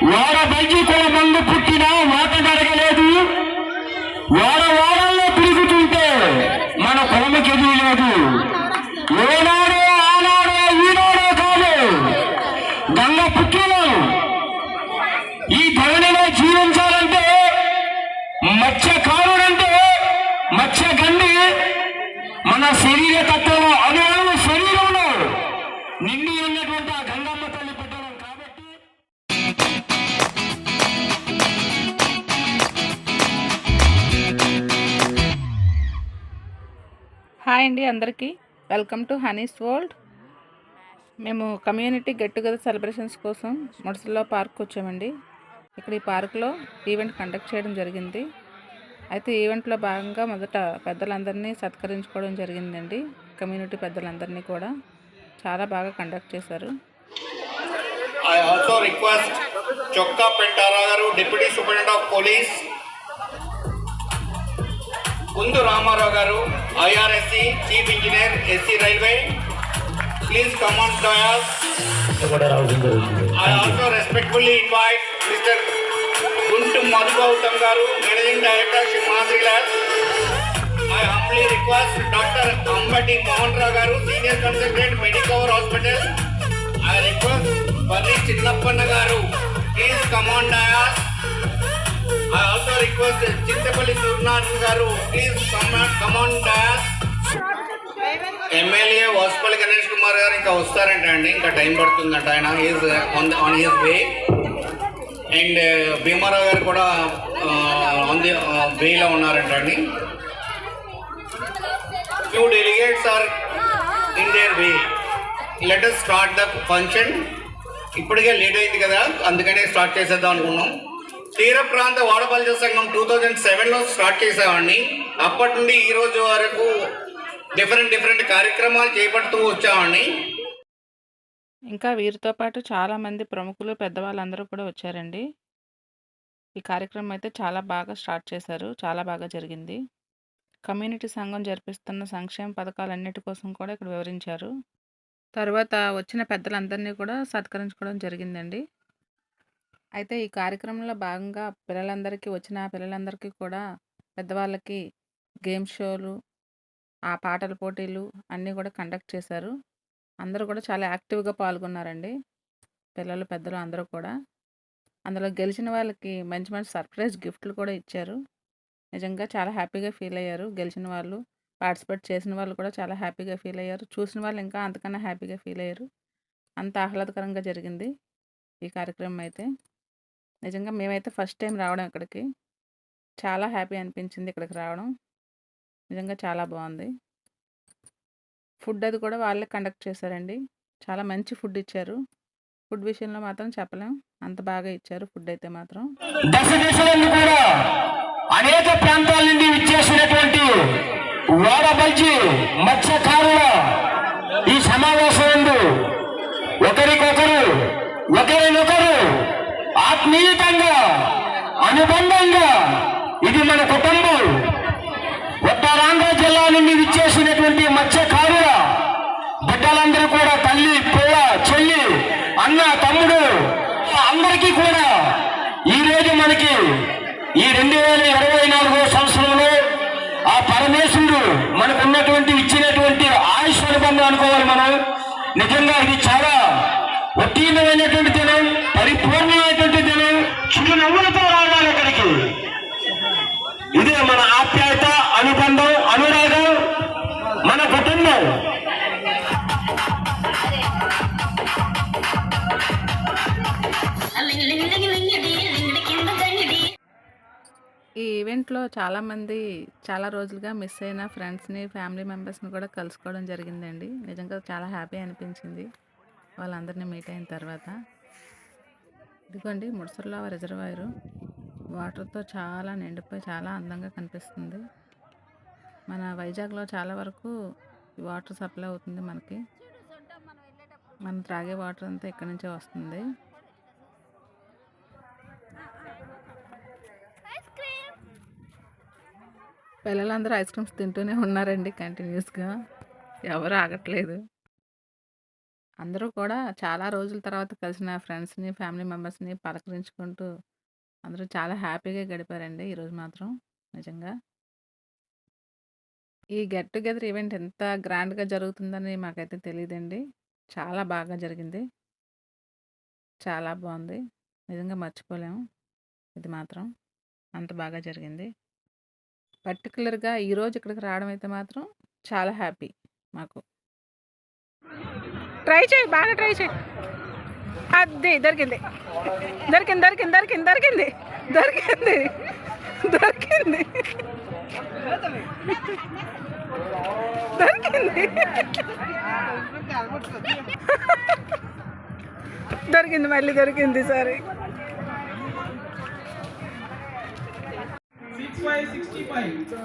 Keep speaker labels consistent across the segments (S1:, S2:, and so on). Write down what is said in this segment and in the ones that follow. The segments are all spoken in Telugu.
S1: వాడ బయటి కుల మందు పుట్టినా మాట జరగలేదు. వాడల్లో తిరుగుతుంటే మన కులముకి ఎదురు లేదు. ఏనాడో ఆనాడో ఈనాడో కాదు, గంగ పుట్టిన ఈ ధరణిలో జీవించాలంటే మత్స్యకారుడంటే మత్స్యగండి మన శరీర తత్వంలో అణువు శరీరంలో నిండి ఉన్నటువంటి ఆ గంగమ్మ తల్లి పెట్టడం కాబట్టి.
S2: హాయ్ అండి, అందరికీ వెల్కమ్ టు హనీస్ వరల్డ్. మేము కమ్యూనిటీ గెట్ టుగెదర్ సెలబ్రేషన్స్ కోసం ముడసల్లో పార్క్ వచ్చామండి. ఇక్కడ ఈ పార్క్లో ఈవెంట్ కండక్ట్ చేయడం జరిగింది. అయితే ఈవెంట్లో భాగంగా మొదట పెద్దలందరినీ సత్కరించుకోవడం జరిగిందండి. కమ్యూనిటీ పెద్దలందరినీ కూడా చాలా బాగా కండక్ట్ చేశారు.
S3: I also request Chokka Pentara garu, Deputy Superintendent of Police, Kundu Ramarao garu, IRSC, Chief Engineer, SC Railway, please come on dais. I also respectfully invite Mr. Guntu Madhugautam garu, Managing Director, Shimadri Labs. I humbly request Dr. Ambati Mohan Rao garu, Senior Consultant, Medicover Hospital. I request Barri Chinnappanna garu, please come on dais. I also request Chintapalli Surnath garu, please come on dais. MLA Vasupalli Ganesh Kumar గారు ఇంకా వస్తారంటండి, ఇంకా టైం పడుతుందంట. ఆయన is on his way. And Bhimarao గారు కూడా ఆన్ ది వేలో ఉన్నారంటండి. Few delegates are in their way. Let us start the function. ఇప్పటికే లేట్ అయింది కదా, అందుకనే స్టార్ట్ చేసేద్దాం అనుకున్నాం. తీర ప్రాంత వాడపల్లి సంఘం 2007లో స్టార్ట్ చేసామండి. అప్పటి నుండి ఈ రోజు వరకు డిఫరెంట్ కార్యక్రమాలు చేపడుతూ వచ్చామండి.
S2: ఇంకా వీరితో పాటు చాలామంది ప్రముఖులు పెద్దవాళ్ళందరూ కూడా వచ్చారండి. ఈ కార్యక్రమం అయితే చాలా బాగా స్టార్ట్ చేశారు, చాలా బాగా జరిగింది. కమ్యూనిటీ సంఘం జరిపిస్తున్న సంక్షేమ పథకాలన్నిటి కోసం కూడా ఇక్కడ వివరించారు. తర్వాత వచ్చిన పెద్దలందరినీ కూడా సత్కరించుకోవడం జరిగిందండి. అయితే ఈ కార్యక్రమంలో భాగంగా వచ్చిన పిల్లలందరికీ కూడా పెద్దవాళ్ళకి గేమ్ షోలు, ఆ పాటల పోటీలు అన్నీ కూడా కండక్ట్ చేశారు. అందరూ కూడా చాలా యాక్టివ్గా పాల్గొన్నారండి, పిల్లలు పెద్దలు అందరూ కూడా. అందులో గెలిచిన వాళ్ళకి మంచి మంచి సర్ప్రైజ్ గిఫ్ట్లు కూడా ఇచ్చారు. నిజంగా చాలా హ్యాపీగా ఫీల్ అయ్యారు. గెలిచిన వాళ్ళు, పార్టిసిపేట్ చేసిన వాళ్ళు కూడా చాలా హ్యాపీగా ఫీల్ అయ్యారు. చూసిన వాళ్ళు ఇంకా అంతకన్నా హ్యాపీగా ఫీల్ అయ్యారు. అంత ఆహ్లాదకరంగా జరిగింది ఈ కార్యక్రమం అయితే. నిజంగా మేమైతే ఫస్ట్ టైం రావడం ఇక్కడికి, చాలా హ్యాపీ అనిపించింది ఇక్కడికి రావడం. నిజంగా చాలా బాగుంది. ఫుడ్ అది కూడా వాళ్ళే కండక్ట్ చేశారండి. చాలా మంచి ఫుడ్ ఇచ్చారు. ఫుడ్ విషయంలో మాత్రం చెప్పలేం, అంత బాగా ఇచ్చారు ఫుడ్ అయితే మాత్రం.
S1: దశ దిశలను కూడా అనేక ప్రాంతాల నుండి విచ్చేసినటువంటి వాడబల్జి మత్స్యకారుల ఈ సమావేశం ఒకరినొకరు ఆత్మీయతంగా, అనుబంధంగా, ఇది మన కుటుంబం. ఉత్తరాంధ్ర జిల్లా నుండి విచ్చేసినటువంటి మత్స్యకారుల బిడ్డలందరూ కూడా తల్లి, పిల్ల, చెల్లి, అన్న, తమ్ముడు అందరికీ కూడా ఈరోజు మనకి ఈ 2024 సంవత్సరంలో ఆ పరమేశ్వరుడు మనకు ఇచ్చినటువంటి ఆయుష్ అనుబంధం అనుకోవాలి మనం. నిజంగా ఇది చాలా ఉత్తీర్ణమైనటువంటి దినం, పరిపూర్ణమైనటువంటి దినం. చిరునవ్వులతో రావాలి ఇక్కడికి. ఇదే మన ఆప్యాయత, అనుబంధం, అనురాగం, మన కుటుంబం.
S2: ఈ ఈవెంట్లో చాలామంది చాలా రోజులుగా మిస్ అయిన ఫ్రెండ్స్ని, ఫ్యామిలీ మెంబర్స్ని కూడా కలుసుకోవడం జరిగిందండి. నిజంగా చాలా హ్యాపీ అనిపించింది వాళ్ళందరినీ మీట్ అయిన తర్వాత. ఇదిగోండి ముడసర్ల రిజర్వాయరు వాటర్తో చాలా నిండిపోయి చాలా అందంగా కనిపిస్తుంది. మన వైజాగ్లో చాలా వరకు ఈ వాటర్ సప్లై అవుతుంది మనకి. మనం త్రాగే వాటర్ అంతా ఇక్కడి నుంచే వస్తుంది. పిల్లలందరూ ఐస్ క్రీమ్స్ తింటూనే ఉన్నారండి కంటిన్యూస్గా, ఎవరు ఆగట్లేదు. అందరూ కూడా చాలా రోజుల తర్వాత కలిసిన ఫ్రెండ్స్‌ని, ఫ్యామిలీ మెంబర్స్‌ని పలకరించుకుంటూ అందరూ చాలా హ్యాపీగా గడిపారండి ఈరోజు మాత్రం నిజంగా. ఈ గెట్ టుగెదర్ ఈవెంట్ ఎంత గ్రాండ్‌గా జరుగుతుందని మాకైతే తెలీదండి. చాలా బాగా జరిగింది. చాలా బావుంది. నిజంగా మర్చిపోలేము ఇది మాత్రం. అంత బాగా జరిగింది. పర్టిక్యులర్‌గా ఈరోజు ఇక్కడికి రావడం అయితే మాత్రం చాలా హ్యాపీ మాకు. ట్రై చేయి, బాగా ట్రై చేయి. అది దొరికింది. దొరికింది దొరికింది దొరికింది దొరికింది దొరికింది దొరికింది దొరికింది దొరికింది మళ్ళీ దొరికింది. సరే
S1: 6565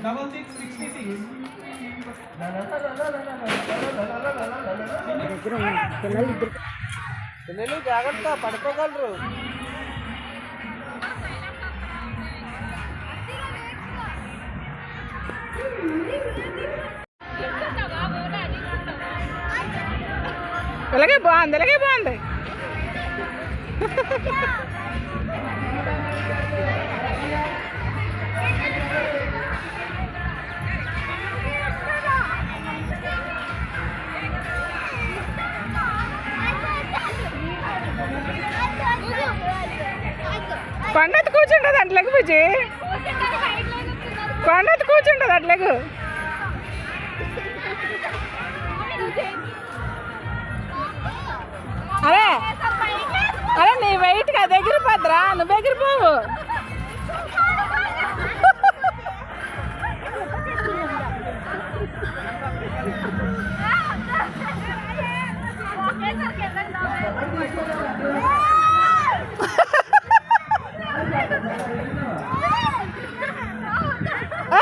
S1: 6666 పిల్లలు జాగ్రత్త పడిపోగలరు.
S2: ఇలాగే బాగుంది, ఇలాగే బాగుంది. కొండెత్తి కూర్చుంటుంది అట్లెగు బుజ్జి, కొండెత్తి కూర్చుంటుంది అట్లెగు. అరే అరే నీ వెయిట్కి అది ఎగిరిపోద్దురా, నువ్వు ఎగిరిపోవు.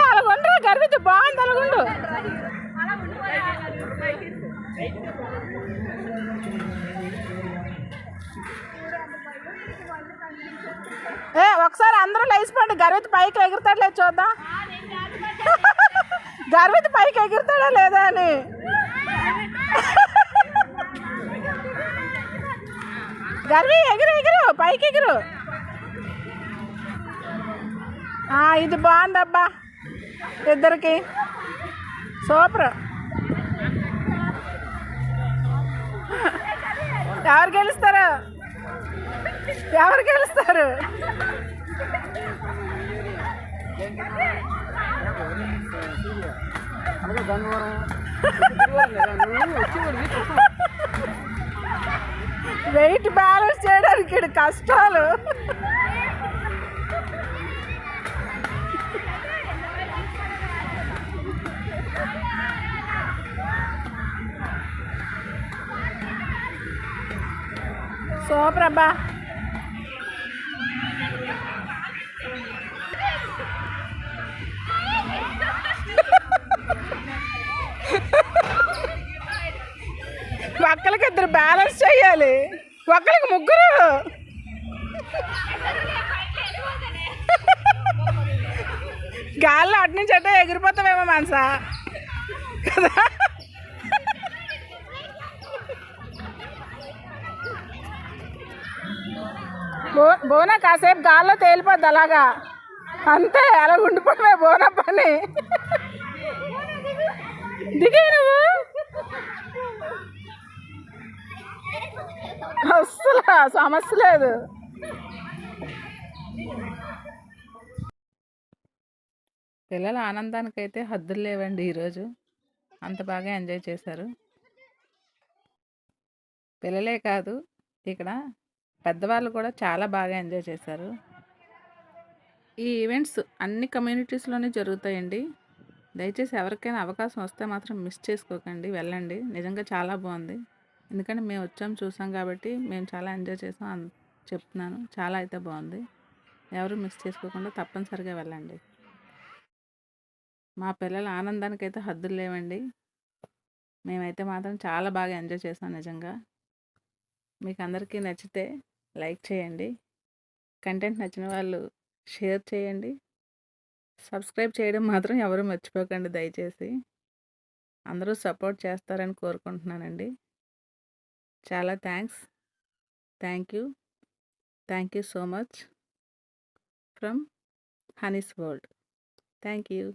S2: అలాగుండ్రా గర్విద్దు, బాగుంది అలాగుండు. ఒకసారి అందరూ లేచిపోండి, గర్విత్ పైకి ఎగురుతాడు లేదు చూద్దాం. గర్విత్ పైకి ఎగురుతాడా లేదా అని. గర్వి ఎగురు ఎగురు, పైకి ఎగురు. ఇది బాగుందబ్బా ఇద్దరికి, సూపర్. ఎవరు గెలుస్తారు, ఎవరు గెలుస్తారు? వెయిట్ బ్యాలెన్స్ చేయడానికి ఈడ కష్టాలు. సూపర్ అబ్బా. ఒక్కరికి ఇద్దరు బ్యాలెన్స్ చేయాలి, ఒక్కరికి ముగ్గురు. గాల్లో అటు నుంచి అటే ఎగిరిపోతామేమో మనసా కదా. బోనా కాసేపు గాల్లో తేలిపోద్ది అలాగా, అంతే. అలా ఉండిపోవడమే బోనా పని. దిగే నువ్వు, అస్సలు సమస్య లేదు. పిల్లల ఆనందానికైతే హద్దులు లేవండి. ఈరోజు అంత బాగా ఎంజాయ్ చేశారు. పిల్లలే కాదు, ఇక్కడ పెద్దవాళ్ళు కూడా చాలా బాగా ఎంజాయ్ చేశారు. ఈ ఈవెంట్స్ అన్ని కమ్యూనిటీస్లోనే జరుగుతాయండి. దయచేసి ఎవరికైనా అవకాశం వస్తే మాత్రం మిస్ చేసుకోకండి, వెళ్ళండి. నిజంగా చాలా బాగుంది. ఎందుకంటే మేము వచ్చాము, చూసాం కాబట్టి మేము చాలా ఎంజాయ్ చేసాం చెప్తున్నాను. చాలా అయితే బాగుంది. ఎవరు మిస్ చేసుకోకుండా తప్పనిసరిగా వెళ్ళండి. మా పిల్లల ఆనందానికైతే హద్దులు లేవండి. మేమైతే మాత్రం చాలా బాగా ఎంజాయ్ చేసాం నిజంగా. మీకు అందరికీ నచ్చితే లైక్ చేయండి, కంటెంట్ నచ్చిన వాళ్ళు షేర్ చేయండి, సబ్స్క్రైబ్ చేయడం మాత్రం ఎవరు మర్చిపోకండి దయచేసి. అందరూ సపోర్ట్ చేస్తారని కోరుకుంటున్నానండి. చాలా thanks. Thank you so much from Honey's world. Thank you.